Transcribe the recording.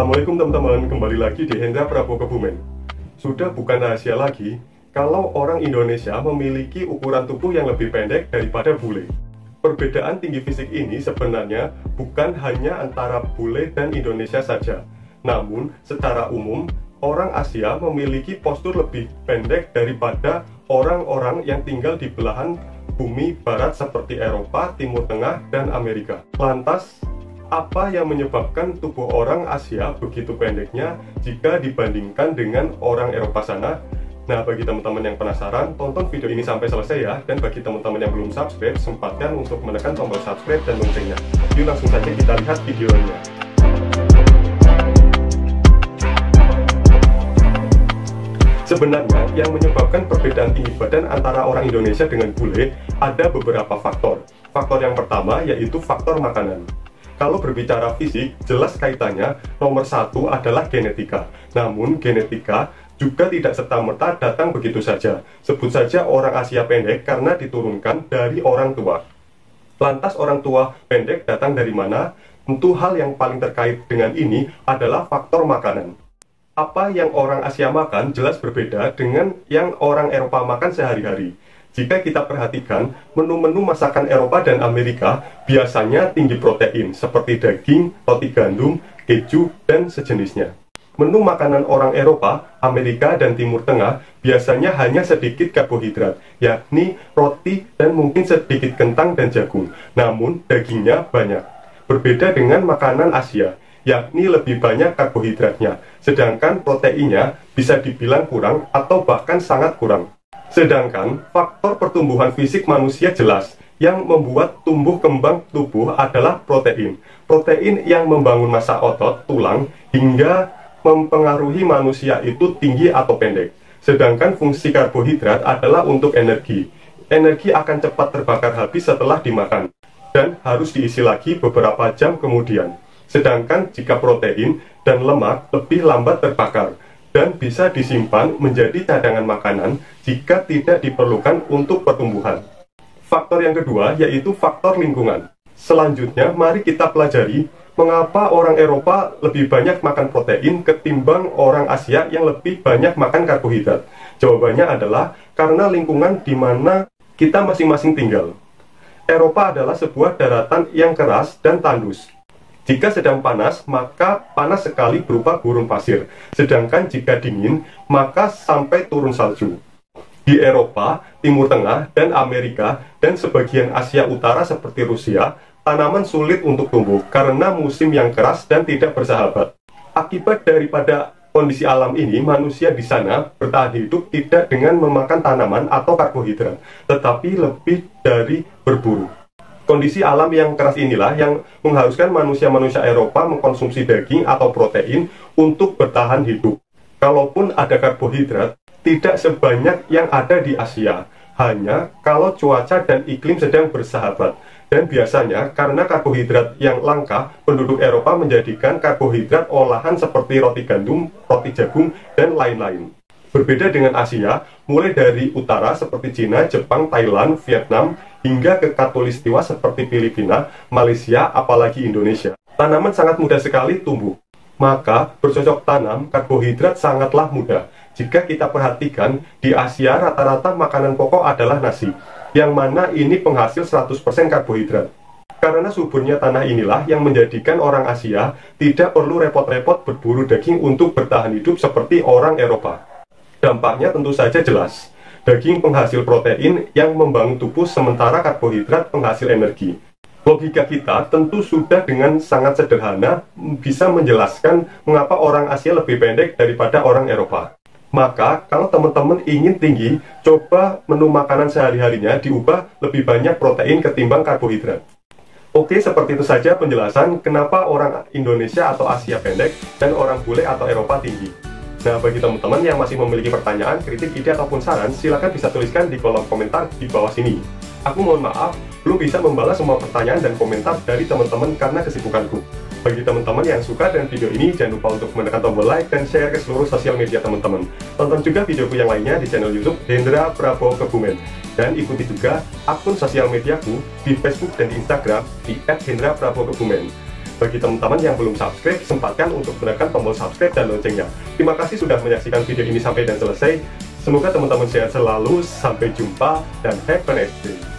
Assalamualaikum teman-teman, kembali lagi di Hendra Prabowo Kebumen. Sudah bukan rahasia lagi kalau orang Indonesia memiliki ukuran tubuh yang lebih pendek daripada bule. Perbedaan tinggi fisik ini sebenarnya bukan hanya antara bule dan Indonesia saja. Namun, secara umum, orang Asia memiliki postur lebih pendek daripada orang-orang yang tinggal di belahan bumi barat seperti Eropa, Timur Tengah, dan Amerika. Lantas, apa yang menyebabkan tubuh orang Asia begitu pendeknya jika dibandingkan dengan orang Eropa sana? Nah, bagi teman-teman yang penasaran, tonton video ini sampai selesai ya. Dan bagi teman-teman yang belum subscribe, sempatkan untuk menekan tombol subscribe dan loncengnya. Yuk langsung saja kita lihat videonya. Sebenarnya, yang menyebabkan perbedaan tinggi badan antara orang Indonesia dengan bule ada beberapa faktor. Faktor yang pertama yaitu faktor makanan. Kalau berbicara fisik, jelas kaitannya nomor satu adalah genetika. Namun, genetika juga tidak serta-merta datang begitu saja. Sebut saja orang Asia pendek karena diturunkan dari orang tua. Lantas orang tua pendek datang dari mana? Tentu hal yang paling terkait dengan ini adalah faktor makanan. Apa yang orang Asia makan jelas berbeda dengan yang orang Eropa makan sehari-hari. Jika kita perhatikan, menu-menu masakan Eropa dan Amerika biasanya tinggi protein, seperti daging, roti gandum, keju, dan sejenisnya. Menu makanan orang Eropa, Amerika, dan Timur Tengah biasanya hanya sedikit karbohidrat, yakni roti dan mungkin sedikit kentang dan jagung, namun dagingnya banyak. Berbeda dengan makanan Asia, yakni lebih banyak karbohidratnya, sedangkan proteinnya bisa dibilang kurang atau bahkan sangat kurang. Sedangkan faktor pertumbuhan fisik manusia jelas, yang membuat tumbuh kembang tubuh adalah protein. Protein yang membangun massa otot, tulang, hingga mempengaruhi manusia itu tinggi atau pendek. Sedangkan fungsi karbohidrat adalah untuk energi. Energi akan cepat terbakar habis setelah dimakan, dan harus diisi lagi beberapa jam kemudian. Sedangkan jika protein dan lemak lebih lambat terbakar, dan bisa disimpan menjadi cadangan makanan jika tidak diperlukan untuk pertumbuhan. Faktor yang kedua yaitu faktor lingkungan. Selanjutnya, mari kita pelajari mengapa orang Eropa lebih banyak makan protein ketimbang orang Asia yang lebih banyak makan karbohidrat. Jawabannya adalah karena lingkungan di mana kita masing-masing tinggal. Eropa adalah sebuah daratan yang keras dan tandus. Jika sedang panas, maka panas sekali berupa gurun pasir. Sedangkan jika dingin, maka sampai turun salju. Di Eropa, Timur Tengah, dan Amerika, dan sebagian Asia Utara seperti Rusia, tanaman sulit untuk tumbuh karena musim yang keras dan tidak bersahabat. Akibat daripada kondisi alam ini, manusia di sana bertahan hidup tidak dengan memakan tanaman atau karbohidrat, tetapi lebih dari berburu. Kondisi alam yang keras inilah yang mengharuskan manusia-manusia Eropa mengkonsumsi daging atau protein untuk bertahan hidup. Kalaupun ada karbohidrat, tidak sebanyak yang ada di Asia, hanya kalau cuaca dan iklim sedang bersahabat. Dan biasanya karena karbohidrat yang langka, penduduk Eropa menjadikan karbohidrat olahan seperti roti gandum, roti jagung, dan lain-lain. Berbeda dengan Asia, mulai dari utara seperti Cina, Jepang, Thailand, Vietnam, hingga ke khatulistiwa seperti Filipina, Malaysia, apalagi Indonesia. Tanaman sangat mudah sekali tumbuh. Maka, bercocok tanam, karbohidrat sangatlah mudah. Jika kita perhatikan, di Asia rata-rata makanan pokok adalah nasi, yang mana ini penghasil 100% karbohidrat. Karena suburnya tanah inilah yang menjadikan orang Asia tidak perlu repot-repot berburu daging untuk bertahan hidup seperti orang Eropa. Dampaknya tentu saja jelas. Daging penghasil protein yang membangun tubuh sementara karbohidrat penghasil energi. Logika kita tentu sudah dengan sangat sederhana bisa menjelaskan mengapa orang Asia lebih pendek daripada orang Eropa. Maka kalau teman-teman ingin tinggi, coba menu makanan sehari-harinya diubah lebih banyak protein ketimbang karbohidrat. Oke, seperti itu saja penjelasan kenapa orang Indonesia atau Asia pendek dan orang bule atau Eropa tinggi. Nah, bagi teman-teman yang masih memiliki pertanyaan, kritik, ide, ataupun saran, silakan bisa tuliskan di kolom komentar di bawah sini. Aku mohon maaf, belum bisa membalas semua pertanyaan dan komentar dari teman-teman karena kesibukanku. Bagi teman-teman yang suka dengan video ini, jangan lupa untuk menekan tombol like dan share ke seluruh sosial media teman-teman. Tonton juga videoku yang lainnya di channel YouTube Hendra Prabowo Kebumen. Dan ikuti juga akun sosial mediaku di Facebook dan di Instagram di @hendra prabowo kebumen. Bagi teman-teman yang belum subscribe, sempatkan untuk menekan tombol subscribe dan loncengnya. Terima kasih sudah menyaksikan video ini sampai dan selesai. Semoga teman-teman sehat selalu, sampai jumpa, dan have a nice day.